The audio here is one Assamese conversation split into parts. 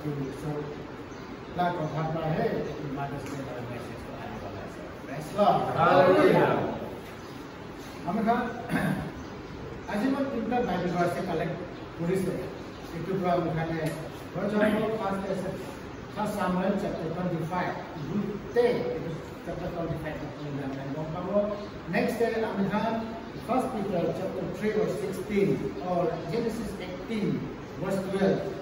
so like of Hapra Hey, you might have said a message to anyone else. Praise Lord. Hallelujah. Amaka, as you want to Bible verse collect police, it took from Mukane, for example, First Samuel chapter 25, chapter 25. Next day, Amaka, 1 Peter chapter 3 verse 16, or Genesis 18 verse 12.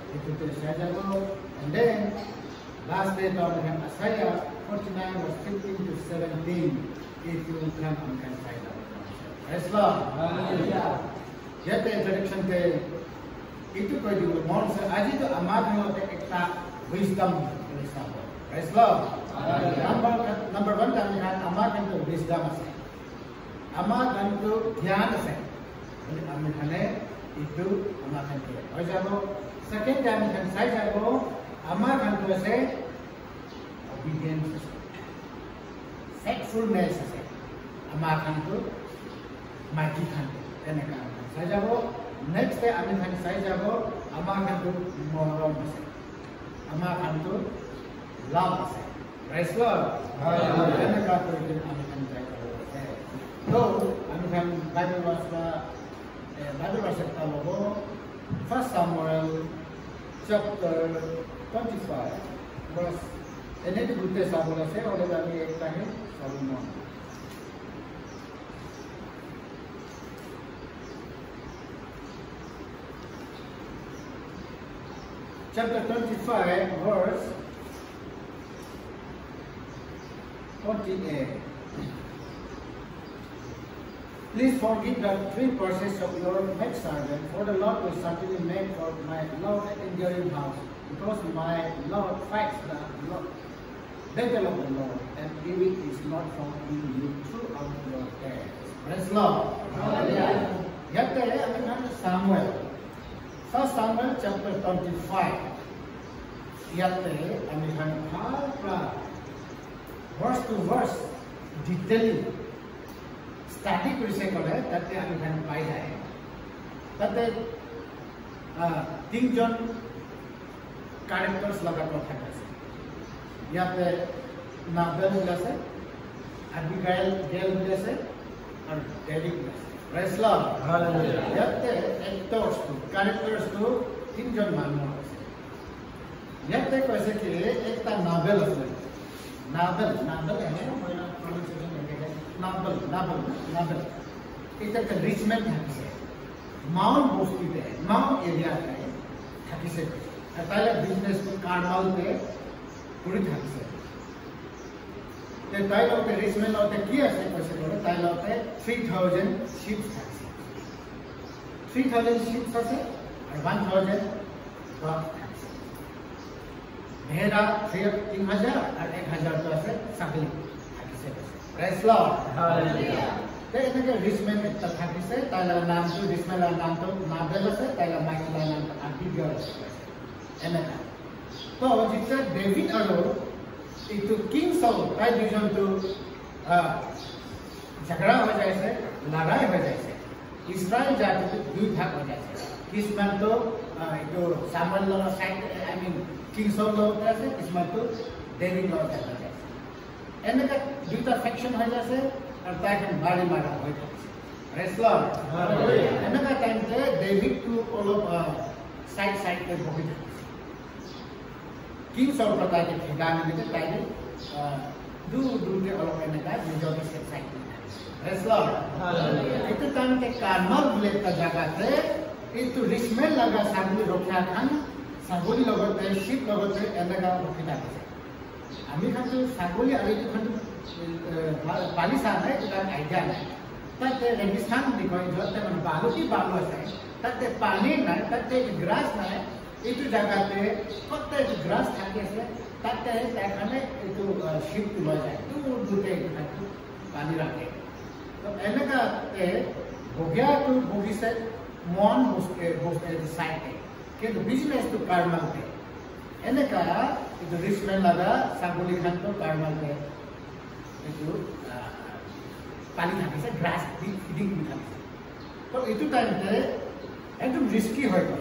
And then last day of Isaiah 49 verse 15 to 17. If you can find out. Praise Lord. Hallelujah. Yet the introduction day, it took you more. As it among the wisdom. Praise Lord. Number one, we have among the wisdom. Among the Dhyan. Itu amakan dia. Ojo, second time kan saya jago, amakan tu saya obedience. Faithfulness saya. Amakan tu majikan. Kenapa? Saya jago. Next day amakan saya jago, amakan tu moral saya. Amakan tu love saya. Praise Lord. Kenapa tu amakan saya jago? So, amakan Bible verse Bible 1 Samuel chapter 25 verse ini di buku Samuel saya oleh kami एक है Solomon. Chapter 25 verse 48. Please forgive the three curses of your maidservant, for the Lord will certainly make for my Lord an enduring house, because my Lord fights the battle of the Lord, and evil is not found in you throughout your days. Praise Lord. Hallelujah. Yesterday, I mean Samuel. 1 Samuel chapter 25. Yesterday, I mean verse to verse, detailing. Static विषय को है तब ते अभी हम पाई जाए तब ते तीन जन कैरेक्टर्स लगा कर था यहाँ पे नाबेल मिला से अबिगाइल गेल मिला से और डेविड मिला से प्रेस लॉर्ड हालेलुया यहाँ पे एक्टर्स को कैरेक्टर्स को तीन जन मानना है यहाँ पे कैसे कि एक ता नाबेल है नाबेल है ना Nabal. It's a Richmond Mount Bosti, Mount area. A pilot business to Carmel Bay, put it. The tile of the Richmond of the Kia Secretary, tile of the 3,000 ships. 3,000 ships and 1,000 dogs. Mera 3,000 and 1,000 Sakli. Praise Lord. Hallelujah. There is a Richmond at the Pakistan, Tyler Namto, Richmond Namto, Nabelas, Tyler Michael and Abigail. So, it said David alone, it took King Saul, right vision to Zagara Vajaise, Larai Vajaise. Israel Jati, you have Vajaise. Kismanto, Samuel, I mean, King Saul, Kismanto, David Lord. And the Juta faction has a attack and body matter. Praise Lord. And the time David to all of side King Saul protected Higan with the title do the all of the guys with the side. Praise Lord. At the time the Carmel left the Jagate into Richmond Laga Sabuli Rokan, Sabuli Logote, Ship Logote, and the Gavokita. आमी खाते सागोली आगे तो खाते पालिसान है तो दान आइडिया है तब रेगिस्तान दिखाई जो तब मन बालू की बालू है तब पानी ना तब ग्रास ना है इतु जगह पे कब ग्रास खाते से तब खाने इतु शिप तुला जाए तो दूसरे खाते पानी रखे तो ऐसे का हो गया तो होगी से मॉन बोस्टे साइड पे कि तो बिजनेस तो कार्मल पे ऐसे का itu Richmond laga Sagoli Khanto Carmel पे itu पानी खाने से grass feeding भी खाने तो itu time पे एकदम risky होगा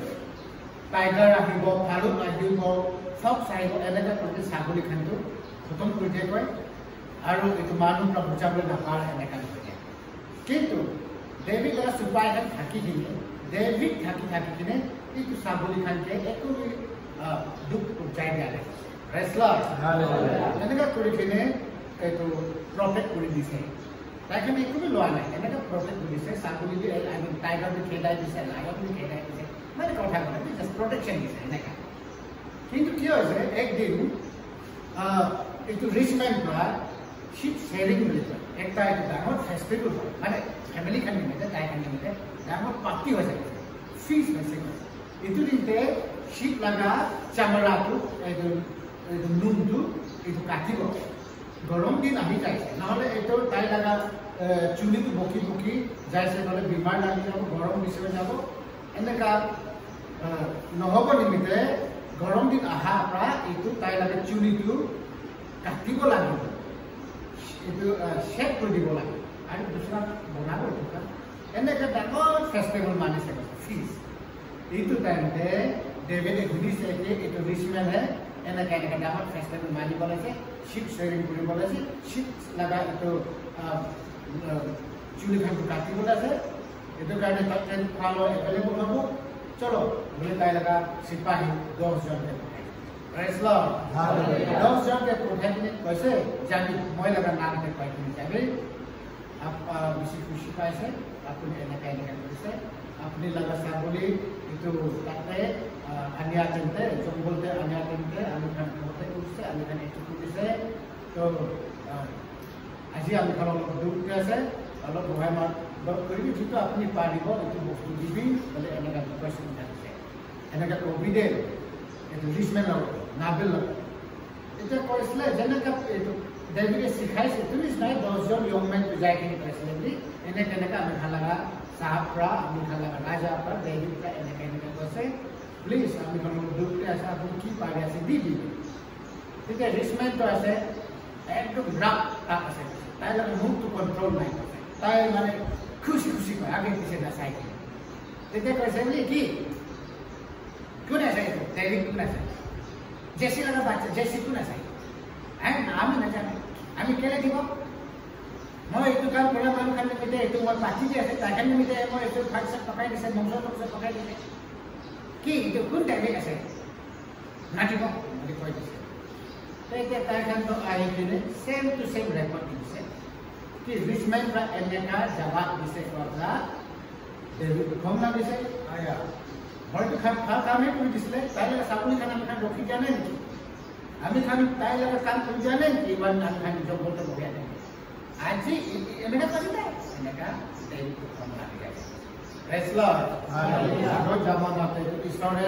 टाइगर आहिबो भालुक आहिबो আহিব সব চাইব এনেকা কৰি ছাগলী খানটো খতম কৰি দিয়ে কয় আৰু এইটো মানুহ পৰা বুজাবলৈ নাপায় এনেকা নহয় কিন্তু ডেভিড আৰু চিপাহীখন থাকি কিনে ডেভিড থাকি কিনে এইটো ছাগলী খানকে একো দুখ উজাই দিয়া নাই ৰেছলাৰ এনেকা কৰি কিনে এইটো প্ৰটেক্ট কৰি দিছে তাইখানে একো লোৱা নাই এনেকা প্ৰটেক্ট কৰি দিছে ছাগলী টাইগাৰটো খেদাই দিছে লাইনটো খেদাই দিছে মানে কথা ক'লে জাষ্ট প্ৰটেকশ্যন দিছে এনেকা কিন্তু কি হৈছে একদিন এইটো ৰিচমেন পৰা শিপ শ্বেয়াৰিং বুলি কয় একটা এইটো ডাঙৰ ফেষ্টিভেল হয় মানে ফেমিলি খান নিমিতে তাইখান নিমিতে ডাঙৰ পাৰ্টি হৈ যায় ফিজ হৈছে এইটো দিনতে শিপ লগা চামৰাটো এইটো নুনটো এইটো কাটিব গৰম দিন আহি যাইছে নহ'লে এইটো তাই লগা চুলিটো বকি যাইছে নহ'লে বেমাৰ লাগি যাব গৰম বেছি হৈ যাব এনেকা নহ'ব নিমিতে গৰম দিন অহাৰ পৰা এইটো তাই লগা চুলিটো কাটিব লাগিব এইটো শ্বেপ কৰি দিব লাগে আৰু দুসৰা বনাব এনেকা ডাঙৰ ফেষ্টিভেল মানিছে ফিজ এইটো টাইমতে ডেভিডে সুধিছে যে এইটো ৰিচমেনে এনেকা ডাঙৰ ফেষ্টিভেল মানিব লাগে শিপ শ্বেয়াৰিং কৰিব লাগে শিপ লগা এইটো চুলিখানটো কাটিব লাগে এইটো কাৰণে তাতে খোৱা লোৱা এভেইলেবল হ'ব চলো বোলে তাই লগা চিপাহী 10 জনকে ৰেছলাৰ 10 জনকে পঠাই কিনে কৈছে যাবি মই লগা নামতে পাই কিনে যাবি বেছি খুশি পাইছে আপুনি এনেকা কৰিছে আপুনি লগা ছাগলী এইটো তাতে আনিয়া তেন্তে জংঘলতে আনিয়া তেন্তে আমি খান ঘৰতে কৰিছে আমি খান এইটো কৰিছে তো আজি আমি খান অলপ দূৰ আছে অলপ সহায় মাত কৰিবি যিটো আপুনি পাৰিব এইটো বস্তু দিবি বোলে এনেকা ৰিকুৱেষ্ট কৰিছে এনেকা ক'ভিডে এইটো ৰিচমেনৰ নাবিল এতিয়া কৈছিলে যেনেকা এইটো ডেভিডে শিকাইছে তুমি নাই 10 জন ইয়ং মেন বুজাই কিনে কৈছিলে বুলি এনেকা আমি খান লগা সাহাব পৰা আমি খান লগা ৰাজা পৰা ডেভিড পৰা এনেকা কৈছে প্লিজ আমি খান দূৰতে আছে আপুনি কি পাৰি আছে দি দিবি তেতিয়া ৰিচমেনটো আছে একদম ৰাপ তাক আছে তাই লগা মুখটো কণ্ট্ৰল নাই তাই মানে খুশি কয় আগে পিছে নাচাই তেতিয়া কৈছে বুলি কি কোন আছে এইটো ডেভিড কোন আছে জেচি লগা বাচ্চা জেচি কোন আছে আমি নাজানো আমি কেলে দিব মই এইটো কাম কৰা মানুহ খান নিমিতে এইটো মই পাতি দি আছে তাইখান নিমিতে মই এইটো ফাইট পকাই দিছে মংস পকাই দিছে কি এইটো কোন ডেভিড আছে নাটিব বুলি কৈ দিছে তেতিয়া তাইখানটো আহি কিনে চেম টু চেম ৰেকৰ্ড দিছে कि रिचमेन का এনেকা जवाब दिसे কথা ডেভিড কম লাগিছে আয়া হয়তো ভাল কামে কৰি দিছিলে তাইলে ছাগলী খান আমি খান ৰখি জানে নেকি আমি খান তাইলে কাম কৰি জানে নেকি ইমান আমি খান জগতে বহিয়া নাই আজি এনেকা কৰি নাই এনেকা ডেভিড কম লাগিছে ৰেছলাৰ আগৰ জামানাতে ঈশ্বৰে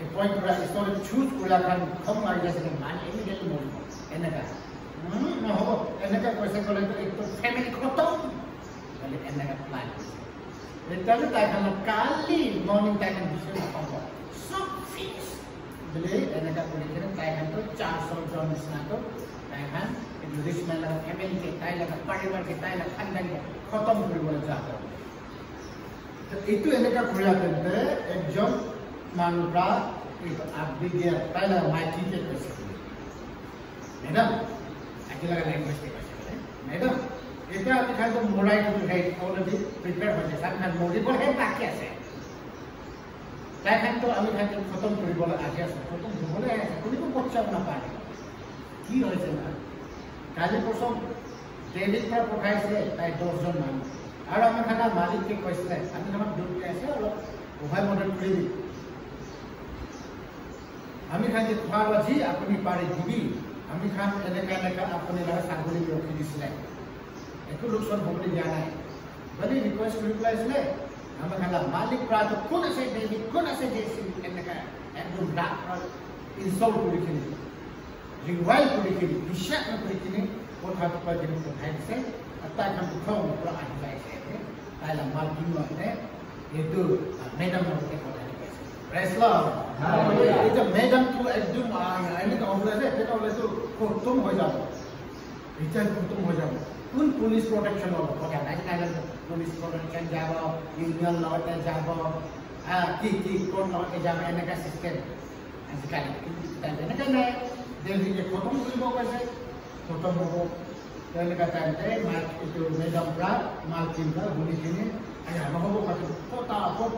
এই পইণ্ট পৰা ঈশ্বৰে চুজ কৰা খান কম লাগি আছে মান এমিডিয়েটলি মৰিব এনেকা নহ'ব এনেকা কৈছে ক'লে এইটো ফেমিলি খতম বোলে এনেকা প্লান তেতিয়াহ'লে তাইখান কালি মৰ্ণিং তাইখান বিচাৰি নাপাব চব ফিক্স বোলে এনেকা কৰি কিনে তাইখানটো 400 জন নিচিনাটো তাইখান ৰিচমেন লগা ফেমিলিকে তাই লগা পাৰিবাৰকে তাই লগা খানদানীকে খতম কৰিবলৈ যাব এইটো এনেকা কৰিলা তেন্তে একজন মানুহ পৰা এইটো আগদি দিয়া তাই লগা মাইকীকে কৈছে মেডাম लगा लैंग्वेज के पास मैडम এটা আমি খান তো মোড়াই তো है অলরেডি প্রিপেয়ার হয়ে যায় খান মোড়ি বল হে বাকি আছে তাই খান তো আমি খান খতম কৰিব আগে আছে খতম হ'বলে আছে কোনো পচ্ছা না পায় কি হইছে না কালি প্রথম ডেভিড পৰা পঠাইছে তাই 10 জন মানুহ আৰু আমি খানা মালিককে কৈছিলে আমি আমাৰ দুটি আছে অলপ উভয় মডেল কৰি দি আমি খান যে খোৱাবাজি আপুনি পাৰি দিবি আমি খান এনেকা আপুনি লগা ছাগলী ৰখি দিছিলে একো লোকচান হ'বলৈ দিয়া নাই যদি ৰিকুৱেষ্ট কৰি পেলাইছিলে আমি খান মালিক প্ৰায় কোন আছে ডেভিড কোন আছে জেচি এনেকা একদম ডাক ইনচল্ট কৰি কিনে ৰিভাইল কৰি কিনে বিশ্বাস নকৰি কিনে কথাটো কৈ কিনে পঠাই দিছে আৰু তাই খান খং পৰা আহি যাইছে তাইলা মালকিন নহলে এইটো মেডামৰ কথা কৈছে ৰেছলাৰ এটা মেডামটো একদম এনেকা হ'লে এটা হ'লেতো খতম হৈ যাব ৰিটাৰ্ণ খতম হৈ যাব কোন পুলিচ প্ৰটেকশ্যন হ'ব কথা নাই তাইলা পুলিচ প্ৰটেকশ্যন যাব ইউনিয়ন লগতে যাব কি কোন লগতে যাব এনেকা চিষ্টেম আজিকালি তেনেকৈ নাই দেলহিকে খতম কৰিব কৈছে খতম হ'ব তেওঁলোকে টাইমতে এইটো মেডামৰা মালকিনৰা শুনিখিনি আৰু নহ'ব পাতি ফটাফট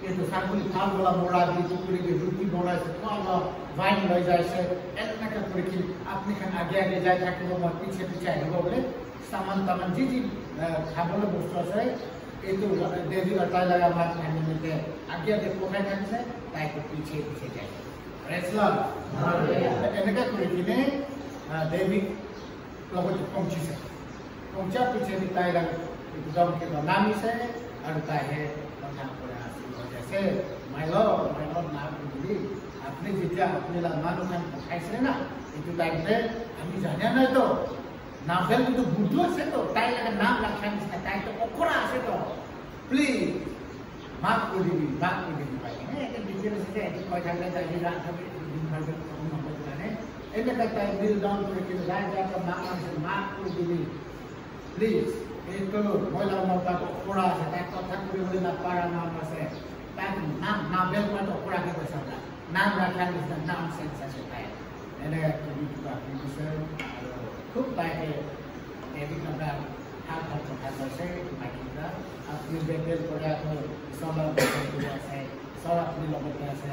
এইটো ছাগলী ভাল বলা মৰা দি টুকুৰি দি ৰুটি বনাইছে খোৱা वाइन লৈ যাইছে এনেকৈ কৰি আপুনি খান আগে আগে যাই থাকিব মই পিছে পিছে আহিব বোলে সামান তামান যি খাবলৈ বস্তু আছে এইটো দেৱীৰ তাই লগা মাছ আনিতে আগে আগে পঠাই থাকিছে তাইক পিছে পিছে যায় ৰেছলাৰ এনেকৈ কৰি কিনে দেৱীক লগত পहुंचिছে পहुंचा পিছে তাই লাগে একদম কিবা নামিছে আৰু তাইহে কথা কৰে আছিল জैसे মাই লৰ্ড নাম বুলি আপনি যেতিয়া আপনি মানুহ কাম পঠাইছিলে না এইটো টাইমতে আমি জানা নাই তো নাভেল কিন্তু বুদ্ধ আছে তো তাই লাগে নাম রাখা নিচিনা তাই তো অখৰা আছে তো প্লিজ মাফ কৰি দিবি পাই এটা ডিটেইলছ আছে এটি কয় থাকে তাই ৰাত হবে দিন ভাবে কম হবে জানে এনেকা তাই বিল ডাউন করে কিন্তু রাজা তো মাফ কৰি দিবি প্লিজ এইটো মহিলা মতা অখৰা আছে তাই কথা কৰিবলৈ নাপাৰা নাম আছে তাই নাভেল মানে অখৰাকে কৈছে নাম ৰাখা নিচিনা নাম সেন্স আছে তাই এনেকা কৰি কিবা কৈছে খুব তাইকে এদিন আমরা হাত কথা কৈছে মাইকিরা আপনি বেটেল করে এখন সবার করে আছে সব আপনি লগতে আছে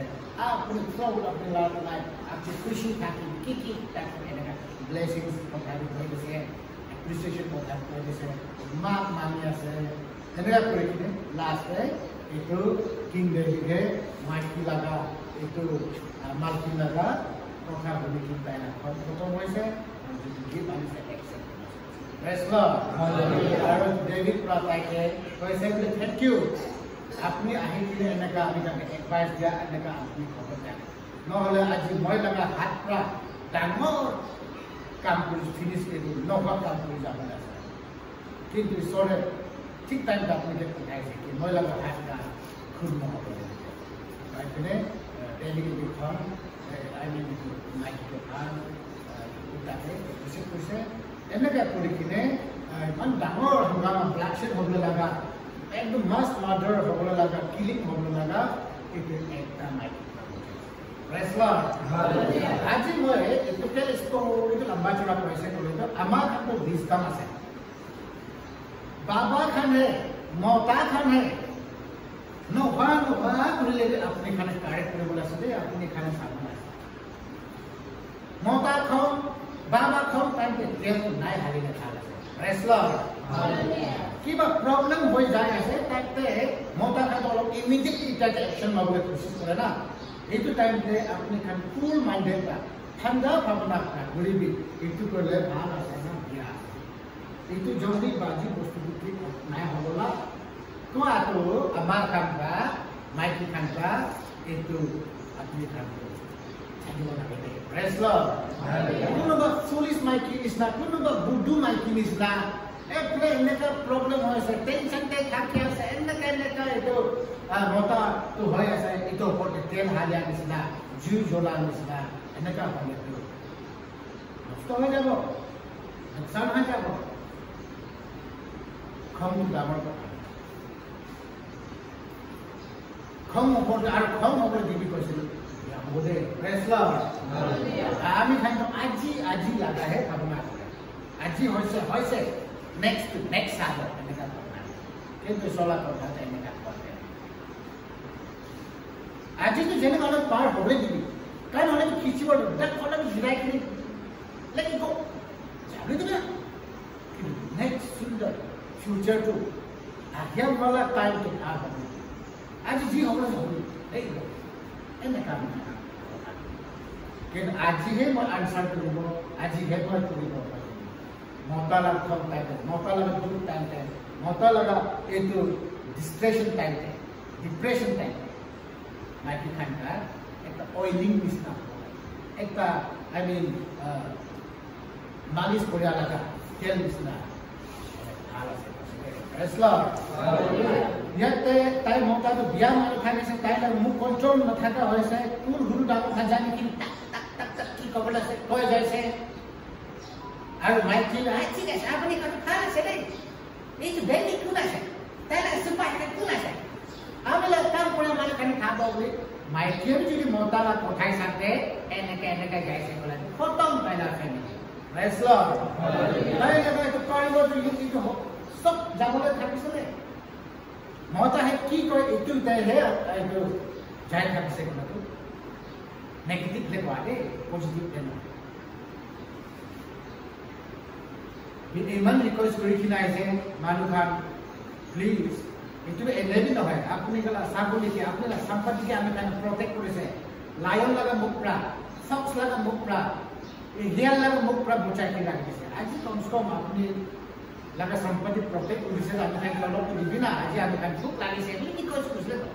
আপনি সব আপনি লাইক আপনি খুশি থাকেন কি তাকে এনেকা ব্লেসিংস কথা হয়ে গেছে অ্যাপ্রিসিয়েশন কথা হয়ে গেছে মাপ মানি আছে এনেকা করে কিনে লাস্টে একটু কিং দেবীকে মাইকি লাগা একটু মালকিন লাগা কথা বলে কিন্তু তাই না খতম হয়েছে give us action. Praise God. Hallelujah. David praise কৈছে thank you. আপনি আহি দিলে এনেকা আমি তাকে এডভাইস দিয়া এনেকা আপনি খবৰ দিয়া নহলে আজি মই লগা হাত পৰা ডাঙৰ কাম কৰি ফিনিশ কৰি নহা কাম কৰি যাব আছে কিন্তু ঈশ্বৰে ঠিক টাইমত আপোনাক পঠাইছে কি মই লগা হাত কাম খুব নহব তাইনে ডেইলি বিখন আই মিন মাইক কাম তাকে বিশেষ কৈছে এনেকৈ কৰি কিনে ইমান ডাঙৰ হংগামা ব্লাডশ্বেড হ'বলৈ লগা একদম মাছ মাৰ্ডাৰ হ'বলৈ লগা কিলিং হ'বলৈ লগা এইটো একটা মাইকী আজি মই এইটোকে এইটো লম্বা চড়া কৈছে কৰিলোঁ আমাৰ কিন্তু বিজডম আছে বাবা খানে মতা খানে নোহোৱা কৰিলে আপুনি খানে কাৰেক্ট কৰিবলৈ আছে দেই আপুনি খানে চাব আছে মতা খাওঁ বাবা খাওঁ তাইকে তেল নাই হাৰি নাথাকে ৰেছলাৰ কিবা প্ৰব্লেম হৈ যায় আছে তাতে মতা খাই অলপ ইমিডিয়েটলি তাতে একশ্যন ল'বলৈ কোচিছ কৰে না এইটো টাইমতে আপুনি খান ফুল মাইণ্ডেড ঠাণ্ডা ভাৱনা কৰিবি এইটো কৰিলে ভাল আছে না বিয়া এইটো জলদি বাজি বস্তুটো ঠিক নাই হ'বলা কোৱাটো আমাৰ কাম বা মাইকী কাম বা এইটো আপুনি কাম ৰেছলাৰ কোনোবা ফুলিছ মাইকী নিচিনা কোনোবা বুদ্ধু মাইকী নিচিনা এইফালে এনেকুৱা প্ৰব্লেম হৈ আছে টেনশ্যনতে থাকি আছে এনেকুৱা এইটো মতাটো হৈ আছে এইটো ওপৰতে তেল হালিয়া নিচিনা জুই জ্বলা নিচিনা এনেকুৱা হ'লেতো নষ্ট হৈ যাব লোকচান হৈ যাব খংটো ডাঙৰ কথা খং ওপৰতে আৰু খং হ'বলৈ দিবি কৈছিলোঁ আমি খাইটো আজি লাগাহে ভাৱনা কৰে আজি হৈছে নেক্সট চাব এনেকুৱা ভাৱনা কিন্তু চলা কথা এনেকুৱা কৰে আজিতো যেনেকৈ অলপ পাৰ হ'বলৈ দিবি কাৰণ অলপ খিচিব তাক অলপ জিৰাই কিনি লাগিব যাবি দিবি কিন্তু নেক্সট সুন্দৰ ফিউচাৰটো আহিবলা টাইমটো ভাল হ'ব আজি যি হ'বলৈ হ'ব লাগিব এনেকুৱা কিন্তু আজিহে মই আনচাৰ কৰিব আজিহে মই কৰিব পাৰিম মতা লগা কম টাইম মতা লগা দুখ টাইম মতা লগা এইটো ডিষ্ট্ৰেশ্যন টাইম ডিপ্ৰেশ্যন টাইম মাইকী খানটা একটা অইলিং নিচিনা একটা আই মিন মালিচ কৰিয়া লগা তেল নিচিনা ভাল আছে ইয়াতে তাই মতাটো বিয়া মানুহ থাকিছে তাই মোক কণ্ট্ৰল নথকা হৈছে কোন গুৰু ডাঙৰ খাজানি কিনি কি ক'বলৈ আছে কৈ যাইছে আৰু মাইকী ঠিক আছে আপুনি কথা ভাল আছে দেই এইটো বেলেগ কোন আছে তাই চুপাৰ কোন আছে আমি কাম কৰা মানুহ খানি খাব বুলি মাইকিয়ে যদি মতালা কথাই সাথে এনেকে গাইছে বলে খতম পাইলা ফ্যামিলি প্রেজ লর্ড তাই লাগে তো পাৰিব যদি সব যাবলৈ থাকিছিলে মতা হে কি কয় এইটো তাই হে এইটো যাই থাকিছে কথাটো নেগেটিভ লে কোৱা দে পজিটিভ লে নহয় ইমান ৰিকুৱেষ্ট কৰি কিনাইছে মানুহখান please itu energi no hai apni kala saguli ke apni la sampati ke ame kan protect korise lion laga mukra fox laga mukra hial laga mukra buchai ke lagise aji komskom apni laga sampati protect korise ame kan lolo ko dibina aji ame kan phuk lagise ni ki kois kusle to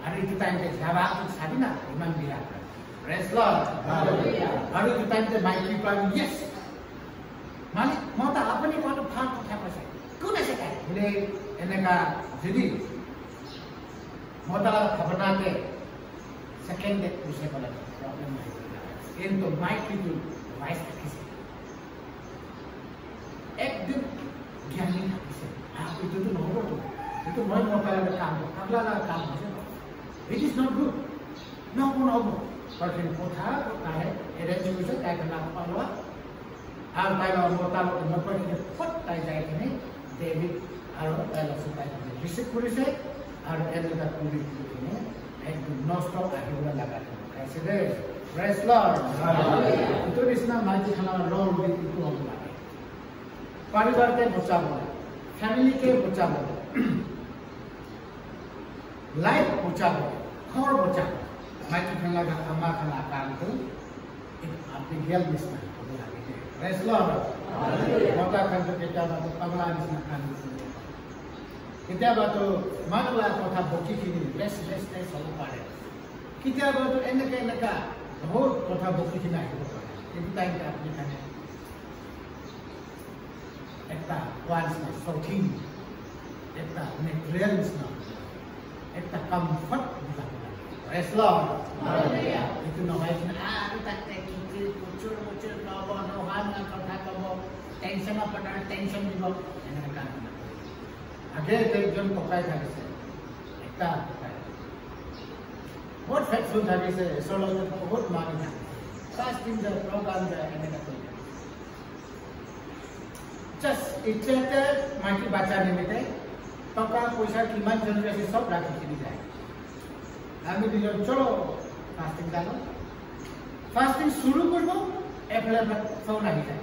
ari itu time te jaba aku sabina iman bila praise lord hallelujah ari itu time te my people yes mali mata apni ko to phak kotha kase kuna se kai bole এনেকা যদি মতালা খবরনাতে সেকেন্ড পুষে বলে প্রবলেম নাই কিন্তু মাইক কিন্তু ভয়েস থাকিছে একদম জ্ঞানী থাকিছে এইটো তো নহব এইটো মই মতালাৰ কাম পাগলাৰ কাম হৈছে ইট ইজ নট গুড নহব কাৰণ কথা নাহে এৰেঞ্জ কৰিছে তাই নাম পালোৱা আৰু তাই মতালা নকৰি ফট তাই যায় কিনে ডেভিড আৰু এলা সুপাই ৰিসিভ কৰিছে আৰু এলা কৰি কিনে একদম নষ্ট আহিব লাগা আছে দে প্ৰেজ লৰ্ড হালেলুয়া ইটো নিচিনা মাইকি খানাৰ ৰল দিটো হ'ব লাগে পৰিবাৰকে বচাব ফ্যামিলিকে বচাব লাইফ বচাব ঘৰ বচাব মাইকি খানা আমাৰ খানা কামটো আপনি হেল নিচিনা হ'ব লাগে প্রেজ লর্ড হালেলুয়া মতা খানটো কেতিয়াবা পাগলা নিচিনা কাম কেতিয়াবা তো মানুহলা কথা বকিখিনি বেছ হ'ব পাৰে কেতিয়াবা তো এনেকা বহুত কথা বকিখিনি আহিব পাৰে কিন্তু টাইম আপনি কাৰণে একটা ওয়ান্স না সঠিক একটা মেটেরিয়াল না একটা কমফর্ট দিতে হবে প্রেজ লর্ড হালেলুয়া itu নহয় আমি তাতে কি প্রচুর নবান কথা কব টেনশন আপনার টেনশন দিব এনেকা কাম আগে একজন পকাই থাকিছে একটা বহুত ফেকফুল থাকিছে এসলৰ বহুত মানি থাকে ফাৰ্ষ্ট ইন দ্য প্ৰগ্ৰাম দ্য এনেকা কৰি জাস্ট ইটতে মাইকি বাচ্চা নিমিতে টকা পইচা কিমান জৰুৰী আছে সব ৰাখি কিনি যায় আমি দুজন চলো ফাস্টিং যাবো ফাস্টিং শুরু করবো এফলে ফোন আহি যায়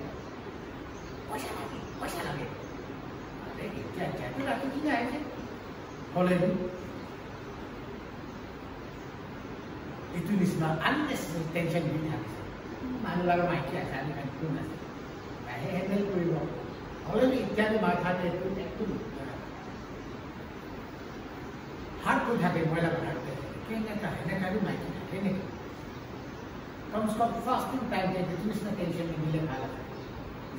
পয়সা লাগে क्या राखी किने आइছে হলেন itu নিচিনা unnecessary টেনশন দি থাকে মানুহ লাগা মাইকি আছে আমি কান কোন আছে আহে হেন্ডেল কৰিব হলেন ইত্যাদি মাথাতে একটু হাত কই থাকে মহিলা থাকে কেনেকা হেনেকা মাইকি কেনেকা कम से कम फास्टिंग टाइम पे जितनी ना टेंशन नहीं मिले खाला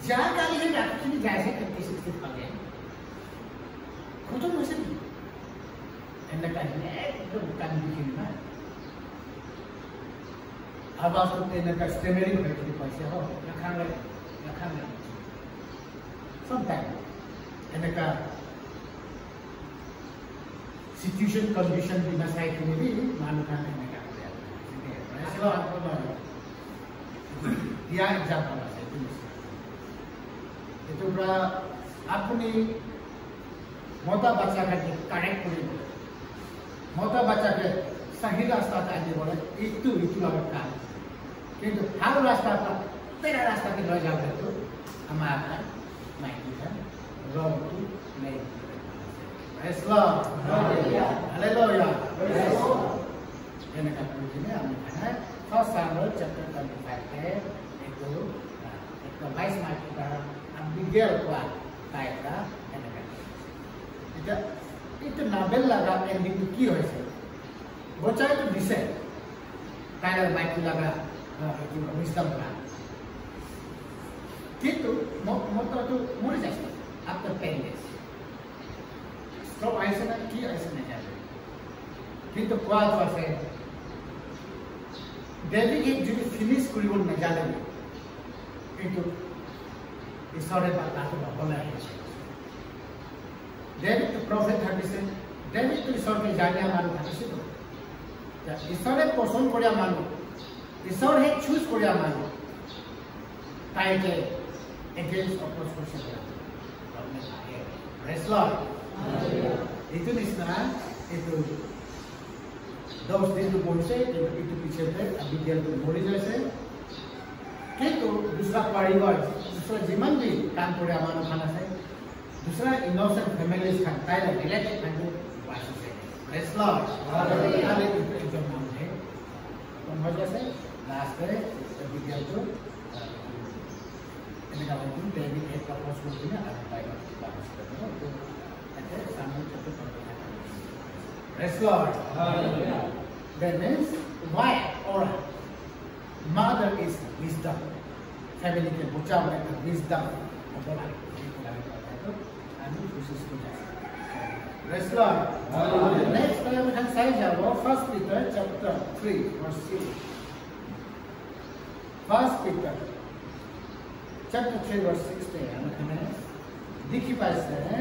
जा गाली है एक्चुअली जैसे 50-60 खा गए खत्म हो सकती एंड का है एकदम कान दिखने ना अब आप तो एंड का स्टेमरिंग है कि पैसे हो रखा ले सम टाइम एंड का सिचुएशन कंडीशन भी मसाई के भी मालूम करने में क्या ऐसे लो आपको dia example আছে itu pra apni mota bacha ka correct koribo mota bacha ke sahi rasta ta dibole itu agar kaam kintu har rasta ta tera rasta ke loi jabe to amara maiki hai wrong to nahi praise lord hallelujah hallelujah praise lord ene ka pujine ami kana First Samuel chapter 25 है itu vice marketer Abigail kuat kaita itu Nabal laga ending itu কি হয়েছে বচাই তো দিছে তাইর মাইকি লাগা itu wisdom না কিন্তু মত তো মরে যাচ্ছে after 10 days সব আইছে না কি আইছে না যাবে কিন্তু কোয়া তো আছে David एक जो फिनिश करी वो न जाने में किंतु इस सारे बात आते बोला है David तो प्रॉफिट था किसे David तो इस सारे जाने हमारे था किसे तो ঈশ্বৰে পছন্দ কৰা মানুহ ঈশ্বৰে চুজ কৰা মানুহ তাইকে এগেইনষ্ট অপ'জ কৰিছে প্ৰেজ লৰ্ড এইটো নিচিনা এইটো 10 দিনটো পঢ়িছে এইটো পিছতে বিদ্যালয়টো মৰি গৈছে কিন্তু দুসৰা পৰিবাৰ দুসৰা যিমান যি কাম কৰে আমাৰ খান আছে দুসৰা ইনোসেন্ট ফ্যামিলিজ খান তাই রিলেটেড খান বাসছে প্রেজ লর্ড তাহলে একজন মানুষ কোন হয়ে গেছে লাস্টে বিদ্যালয়টো এনেকা বলুন ডেভিড এক প্রপোজ করতে না আর তাই বাসছে তো এটা সামনে ছোট praise Lord that means wife or mother is wisdom. Family can put out the wisdom of the life. And this is good. Praise Lord. Next time we can say 1 Peter chapter 3 verse 6. 1 Peter chapter 3 verse 6 देखी पास है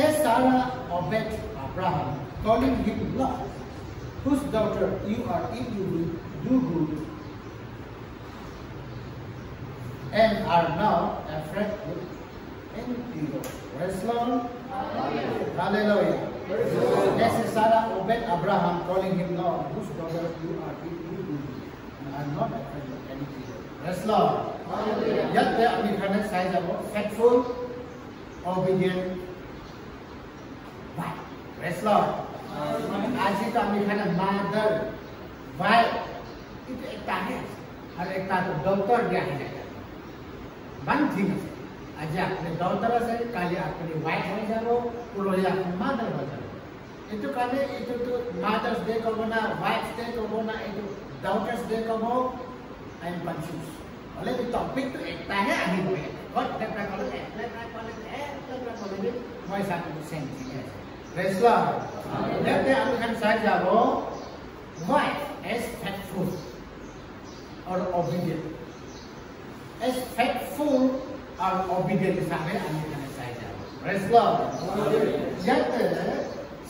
as Sarah obeyed Abraham, calling him Lord, whose daughter you are if you will do good, and are now afraid and evil. Praise Lord. Hallelujah. As Sarah obeyed Abraham, calling him Lord, whose daughter you are if you do good, and are not afraid of any evil. Praise Lord. Yet there are many signs about faithful, obedient. Why? Praise Lord. आज ही तो हमने खाना मदर वाइफ itu एकता है और एकता तो डॉक्टर क्या है वन थिंग आज आपने डॉक्टर से कल आपने वाइफ हो जाओ पुरो या मदर हो जाओ itu kali itu tuh Mother's Day ko na Wife's Day ko na itu Daughter's Day ko mo I'm confused oleh itu topik tuh ekta है अभी वो है बहुत टैक्टर कॉलेज मैं साथ में सेंस है Praise Lord. Let the American side jabo wife as faithful or obedient. As faithful or obedient is American side jabo. Praise Lord. Yet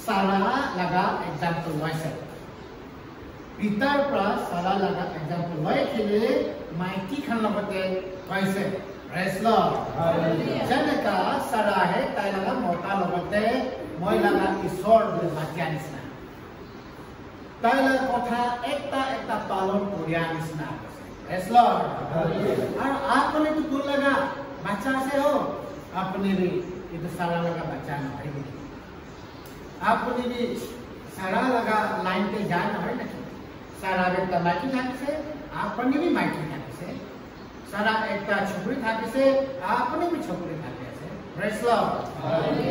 Sarah laga example wise. Peter plus Sarah laga example wise kile mighty khan lagate wise. Praise Lord. Janaka Sarah hai tai laga mota lagate মই লাগা ঈশ্বর বলে বাক্যা নিচিনা তাইলে কথা একটা একটা পালন করিয়া নিচিনা প্রেজ লর্ড আর আপনি তো কোন লাগা বাচ্চা আছে हो আপনি भी itu salah लगा बच्चा नहीं है আপনি भी सारा लगा लाइन पे जाना है नहीं सारा व्यक्ति माइकी था से आपने भी माइकी था से सारा एक छोकरी था से आपने भी छोकरी था Praise Lord.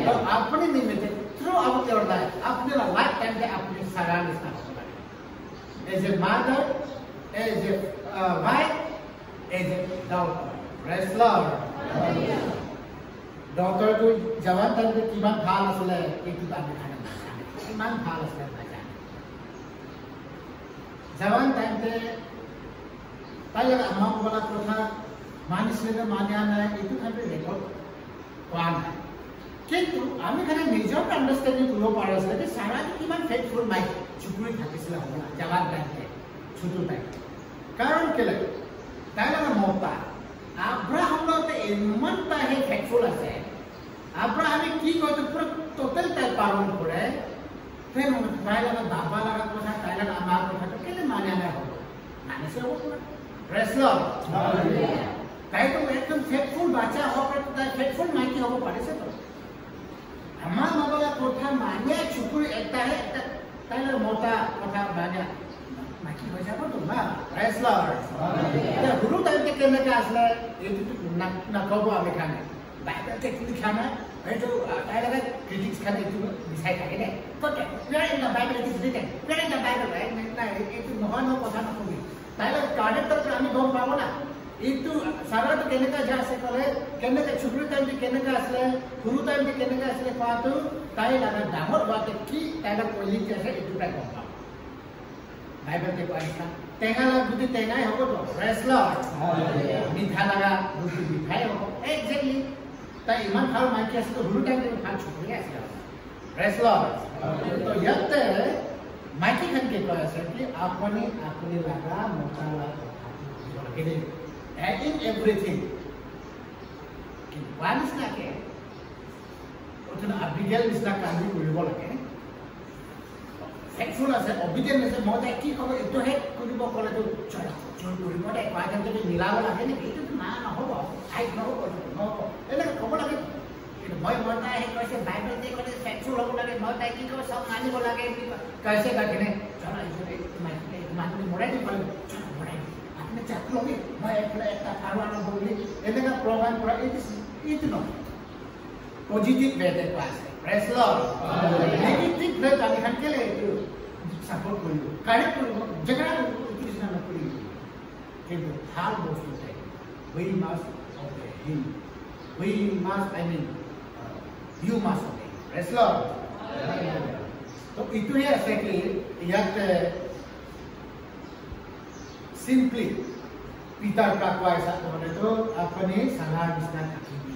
तो अपने निमित्त through our life, अपने lifetime में अपने सारा निस्तार होगा. As a mother, as a wife, as a daughter. Praise Lord. Daughter तो जवान तक के किमान भाल असले एक बार दिखाना है. किमान भाल असले बचा. जवान टाइम पे ताई अम्मा को बोला तो था मानिस ने मान्या ना एक तो खाने रेकॉर्ड One. কিন্তু আমি খানে নিজক আন্ডারস্ট্যান্ডিং করব পারছ যে সারা কিমান ফেথফুল মাই চুকুরি থাকিছিল হবে জাগার টাইমে ছোট টাইম কারণ কেলে তাইলা মতা আব্রাহামতে ইমান তাহে ফেথফুল আছে আব্রাহামে কি কইতো পুরো টোটাল টাইপ পালন করে ফের তাইলা বাবা লাগা কথা তাইলা আমার কথা কেলে মানে না হবে মানে সব প্রেজ লর্ড হালেলুয়া তাই তো একদম ফেথফুল বাচ্চা হবে তাই ফেথফুল মাইকি হবে পারেছে তো আমার বাবা কথা মানে চুকুরি একটা है তাই না মোটা কথা মানে মাইকি হয়ে যাবে তো না প্রেজ লর্ড হালেলুয়া গুরু টাইমে কেনে কা আসলে এই না কবো আমি খানা বাইবেল কে কি খানা এই তো তাই লাগা ক্রিটিক্স খানা একটু ডিসাইড থাকে না okay where in the bible it is written where in the bible right না একটু মহান কথা না কবি তাই লাগা কার্ডের তো আমি গম পাবো না itu सारा तो कहने का जा से करे कहने का छुपड़ी टाइम पे कहने का असले गुरु टाइम पे कहने का असले पातो ताई लगा डामर बात की ताई कोई कैसे इतु टाइम होगा बाइबल के पढ़ना तेगा लगा बुद्धि तेगा है होगा तो प्रेज लॉर्ड हालेलुया मीठा लगा बुद्धि मीठा होगा एग्जैक्टली ताई ईमान खाओ मान के असले गुरु टाइम पे खान छुपड़ी है असले प्रेज लॉर्ड तो यत्ते माइकी खन के कह से कि अपने अपने लगा मोटा लगा के इन एवरीथिंग कि वानिस ना के उतना अबिगेल इसना कांदी কৰিব লাগে ফেকচুল আছে অবিডিয়েন্ট আছে মই কি কব এটো হে কৰিব কলে তো চল চল কৰিব দে কয় কিন্তু মিলাব লাগে নে এটো না নহব আই নহব নহব এনে কব লাগে মই তাই কৈছে বাইবেল তে কলে ফেকচুল হ'ব লাগে মই তাই কি কব সব মানিব লাগে कैसे কাটনে চল মানে মোড়াই দি কলে মোড়াই আপনি চাকু লগে মই একটা কারওয়ানা বলি এনেকা প্রমাণ করা ইট ন পজিটিভ ওয়েতে class press Lord negative way আমি খান কেলে সাপোর্ট করিব কারেক্ট করিব যেটা কৃষ্ণ না করিব কিন্তু ভাল বস্তু চাই we must obey him we must I mean you must obey press Lord তো ইটোহে আছে কি ইয়াত simply পিতার প্রাকওয়াইসা মানে তো আপনি সারা বিস্তার থাকিবি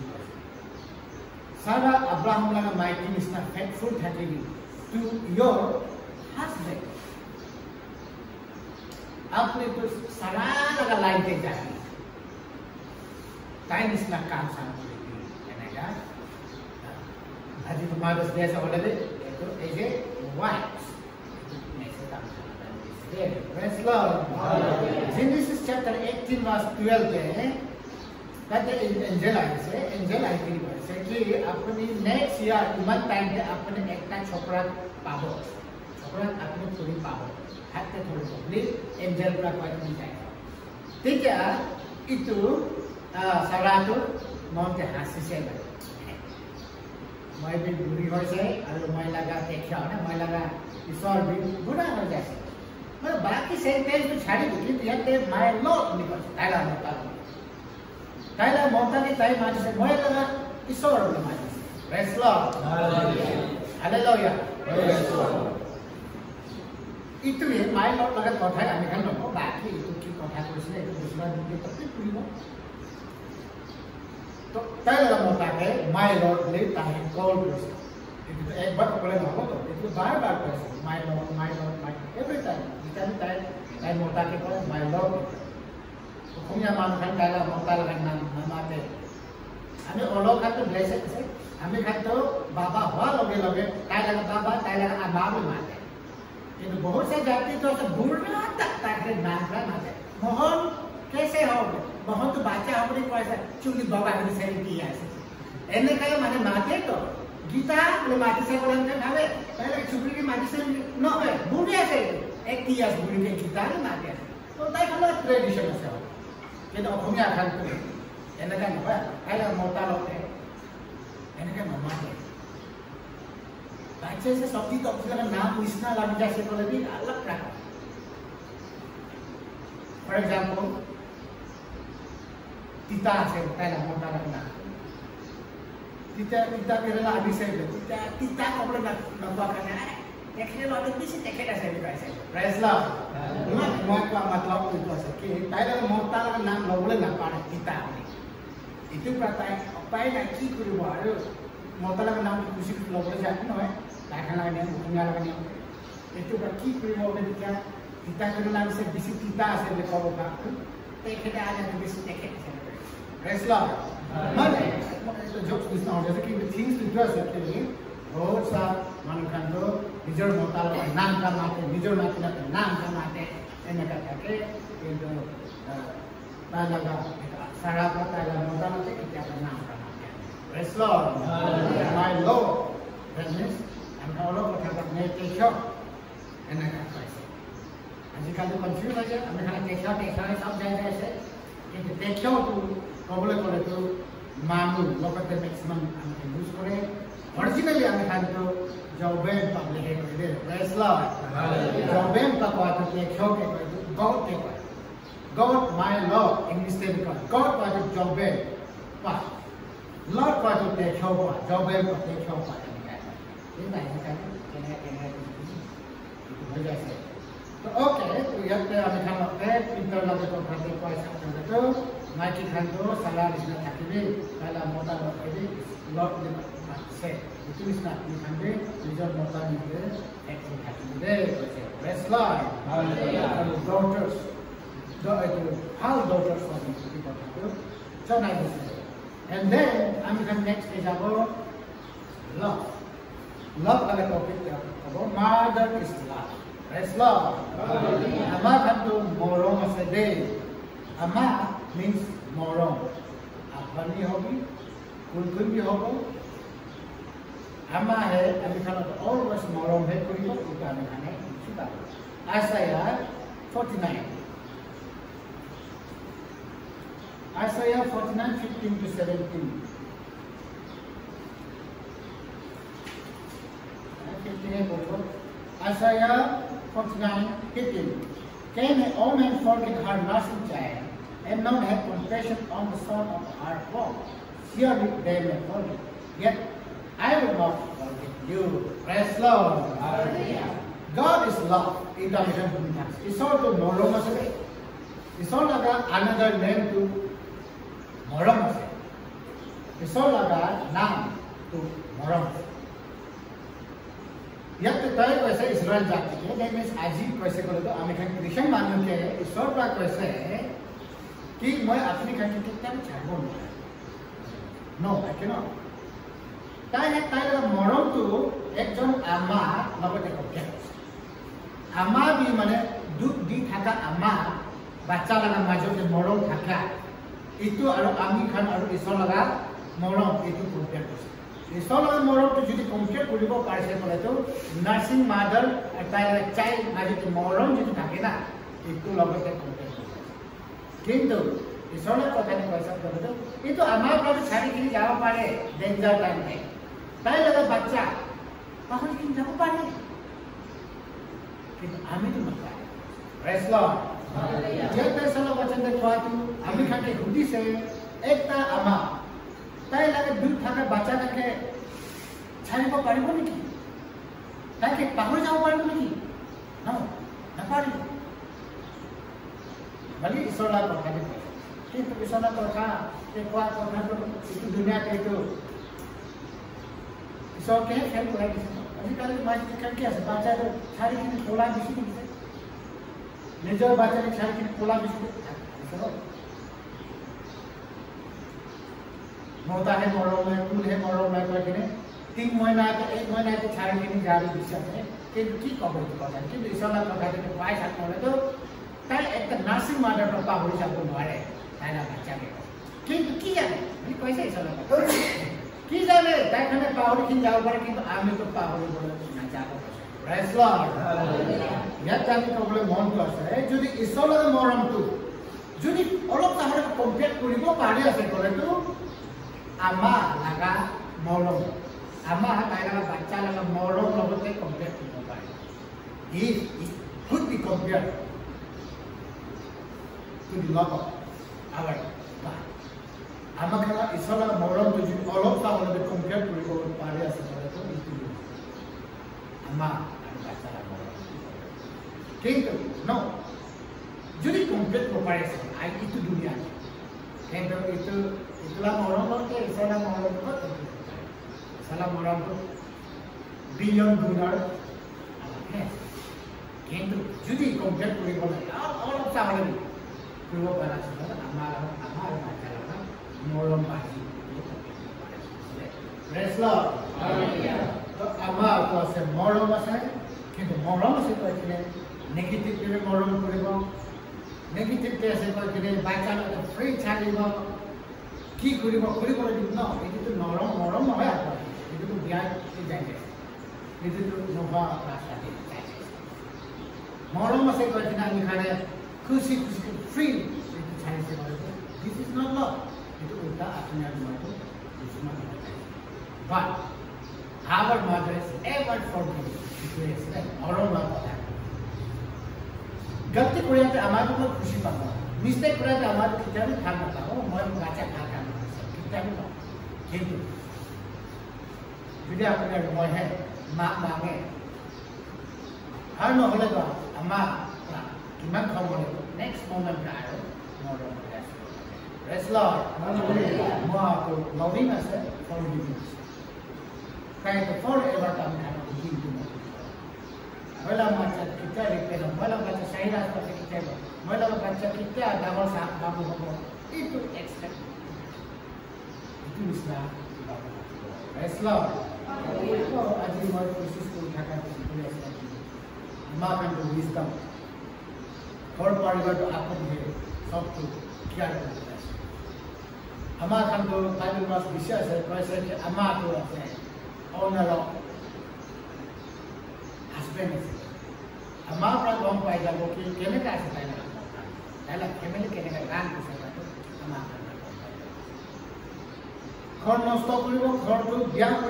সারা আব্রাহাম লাগা মাইকি বিস্তার ফেথফুল থাকিবি টু योर husband আপনি তো সারা লাগা লাইফে যাবি টাইম ইস না কাম সাম করিবি এনেকা আজি তো মাদার্স ডে আছে অলরেডি তো এই যে wife Praise Lord. Genesis chapter 18 verse 12 that the angel I think say कि अपनी next year इमन टाइम पे अपने एक ना छोकरा पाबो छोकरा अपने थोड़ी पाबो हाथे थोड़ी बोली angel पूरा कोई नहीं जाए ठीक है itu सारा तो मौत हासी से लगे मैं भी बुरी हो जाए और मैं लगा देखा ना मैं लगा ईश्वर भी बुरा हो जाए मैं बाकी सेंटेंस तो छाड़ी बुकी तो यार माय लॉर्ड निकल ताला मोटा की ताई माची से मैं लगा ईश्वर ने माची से praise Lord hallelujah praise Lord इतने माय लॉर्ड लगा कथा আমি খান নব বাকি ইটো কি কথা কৈছিলে এটা বুঝবা দিতে ততে পুরিব তো তাইলা মোটাকে মাই লর্ড লে তাই কল কৰিছে itu एक बार बोले ना हो तो itu बार-बार कहते my lord every time ताई मोटा के बोले my lord पुnya मान kan dalam मोटा kan namate हमें ओलो kan तो blessed से हमें kan तो बाबा हुआ लगे ताई लगा बाबा ताई लगा अम्मा भी माते ये बहुत से जाति तो सब बुरा तक के नाम का माते मोहन कैसे हो बहुत बाचा हमरे को ऐसा चुली बाबा ने से किया ऐसे एने का माने माते तो गीता ले माटी से बोलन के भावे पहले छुपड़ी की माटी से न है बुढ़िया से एक तियास बुढ़ी के गीता ले माटे तो ताई हम ट्रेडिशन से के तो भूमिया खान को एने का न पहले मोटा लोग है एने का मम्मा है बच्चे से सब्जी तो का नाम पूछना लग जाए से बोले भी अलग प्रकार फॉर एग्जांपल पिता से पहले मोटा लगना kita kira habis saja kita kalau nampak kan देखने वाले भी से देखे ऐसे भी ऐसे प्रेज लॉर्ड मैं का मतलब itu ऐसे कि पहले मोटा का नाम लोगों ना पाने kita itu pratai apa yang kita kiri baru मोटा का नाम किसी लोगों जाते ना है देखने लगे दुनिया लगे itu berarti kiri baru dia kita kira lagi से bisi kita ऐसे देखो का देखे ada bisi देखे ऐसे praise Lord mana itu jokes is not जैसे कि things to dress के लिए बहुत सा मन खंडो निजर मोटा नाम का माते निजर माते नाम का माते ऐसे करके ये जो ताला सारा का ताला मोटा माते क्या नाम का माते praise Lord my Lord that means हम लोग को क्या करने के शौक ऐसे करते हैं आजकल तो कंफ्यूज हो जाए हमें खाना देखा सब जाएगा ऐसे कि देखो तो कबले करे तो मामू लोकते मैक्सिमम हम यूज करे ओरिजिनली हमें खान तो जॉबेन पब्लिक है करे प्रेज लॉर्ड जॉबेन का बात है क्यों के गॉड के गॉड माय लॉर्ड इंग्लिश में का गॉड का जॉबेन पा लॉर्ड का तो देखो पा जॉबेन का देखो पा ये नहीं है कहने हो जाए तो ओके तो यहाँ पे हमें खाना है इंटरनल को खाते को ऐसा करते तो মাইকী খানটো চালা নিচিনা থাকিবি তাইলা মতা নকৰিবি লগ আছে এইটো নিচিনা আপুনি খানবে নিজৰ মতা নিজে একজন থাকিবি দেই কৈছে প্ৰেছ লৰ্ড আৰু ডক্টৰ্ছ এইটো ভাল ডক্টৰ্ছ হয় কথাটো জনাই দিছে and then আমি খান নেক্সট যাব লভ লভ মানে টপিক হ'ব mother is love press lord আমাৰ খানটো মৰম আছে দেই Ama means morong. Apani hobi, kulkulbi hobo. Ama hai, ami kana always morong hai kuribo, ito ami kana suka. Isaiah 49. Isaiah 49, 15 to 17. 15 Isaiah 49, 15. Can a woman forget her nursing child and not have compassion on the son of her womb? Surely they may forget. Yet I will not forget you. Praise Lord. Hallelujah. God is love. It's also morom. It's all another name to morom. It's all name to morom. Yet the time I say Israel जाती है, that means अजीब कैसे करो तो आमिर खान क्रिश्चियन मानने के ईश्वर का कैसे है कि मैं अपनी कंट्री कितना भी चाहूँ no I cannot ताई लगा मोरम तो एक जन आमा नबते करते आमा भी माने दुख दी थाका आमा बच्चा लगा माजो के मोरम थाका इतो आरो आमिर खान आरो ईश्वर लगा मोरम इतो कंपेयर करते ईश्वर लगा मोरम तो जुदी कंपेयर करिबो पारसे बोले तो नर्सिंग मदर ताई चाइल्ड माजो के मोरम जुदी थाके ना इतो लगते कंपेयर करते किंतु ईश्वर কথা নি পয়সা করে তো এই তো আমার কাছে ছাড়ি কিনে যাওয়া পারে ডেঞ্জার টাইমে তাই লাগা বাচ্চা তখন কিনে যাওয়া পারে কিন্তু আমি তো না পারি প্রেজ লর্ড हालेलुया যে পেছালো বচন দেখবা তু আমি খাকে হুদি সে একটা আমা তাই লাগে দুই থাকা বাচ্চাটাকে ছাড়িব পারিব নাকি তাকে পাহড় যাওয়া পারিব নাকি না না পারিব বলি ঈশ্বরের কথা দিতে কিন্তু ঈশ্বরের কথা এই কথা এই দুনিয়া কে তো ঈশ্বরকে খেল করে দিছে আজিকালি মাইক কি আছে বাচ্চাদের ছাড়ি কিনে খোলা দিছে দিছে নিজের বাচ্চাকে ছাড়ি কিনে খোলা দিছে होता है मरो में कुल है मरो में करके 3 महीना के 1 महीना के छाड़ी के नहीं जारी दिशा में कि की कवर कर है कि इसला का के पाए साथ में तो ताई एक नर्सिंग मदर तो पावर जा को मारे ताईला बच्चा के कि जाने ये कैसे इसला का कि जाने ताई खाने पावर किन जाओ पर कि आमी तो पावर बोले ना जाओ प्रेज लॉर्ड हालेलुया या ताई प्रॉब्लम मन को আছে যদি इसला मरम तो যদি অলপ তাহলে কম্পেয়ার কৰিব পাৰি আছে কৰে তো ama laga morong ama tayo laga bacha laga morong logote compare to mobile it could be compared to the love of our God ama kala isola morong to judi olop ta logote compare to ko pare ase kore to itu ama bacha laga morong kintu no judi compare ko pare ase ai itu dunia kendo itu itulah orang ke salam orang ko salam orang ko billion dollar है किंतु जुदी कंपेयर करिबो ना all of सामने करिबो पारा छ हमारा माछाला मोरम बाजी प्रेज लॉर्ड हालेलुया तो आमा को से मोरम আছে কিন্তু मोरम से কইলে नेगेटिव वे मोरम करिबो नेगेटिव के से कइले बाचाला तो फ्री छाडिबो কি কৰিব কৰি কৰি দিম ন এইটো নৰম নৰম নহয় আকৌ এইটো বিয়া যায় এইটো নভা ৰাস্তা দি যায় মৰম আছে কৈ কিনা আমি খানে খুশি খুশি ফ্ৰী এইটো চাইছে বাৰু দিস ইজ নট লভ এইটো উল্টা আপুনি আৰু মইতো দুশ্মন বাট our mother is ever forgiving it is মৰম কথা গলতি কৰিলে আমাৰ খুশি পাব মিস্টেক কৰিলে আমাৰ কিতাবে ভাল নাপাব মই বাচ্চা ভাল কিন্তু যদি আপনার মনে হয় মা মাঙে আর নহলে তো আমা কিমান খাব নেক্সট মোমেন্ট আৰু মৰম Wrestler. More to loving us, forgiving. Kind of forever time have to give to me. Well, I'm much at Kita, well, I'm much a side of the table. Well, I'm much at Kita, double sap, double. It would expect. It is not. Wrestler. As you were to school, Mark and wisdom. Third party got to happen here, not to care for the rest. Ama can do Bible was vicious, president Ama to say, owner of husband. Ama from long by the book, chemical as a chemical land to say, Ama. Corn stop, corn to Bianco,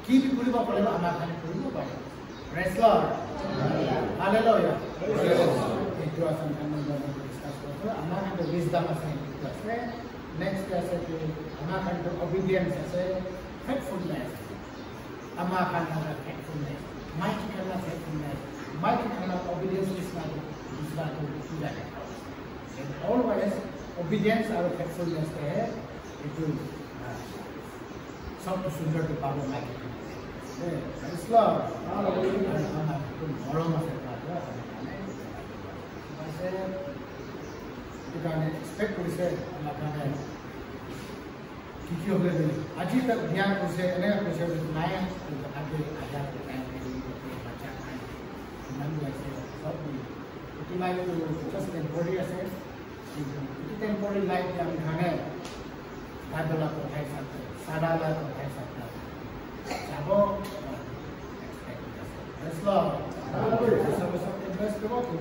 keep it for Ama can do. Wrestler. Hallelujah. It was something we discussed. I'm not going to wisdom as next class, I'm not going to obedience as faithfulness. I'm not going to faithfulness. Mighty cannot faithfulness. Mighty cannot obedience is not to do that. And always obedience or faithfulness there, it will some to sundar to power mighty. Islam, expect to say, Aji tak dia kuser, ini aku kuser itu naik, ada itu lagi tu just temporary aja, itu temporary life yang mana, ada lah terkait satu, sadar lah terkait satu. Islam. Sama-sama invest ke waktu.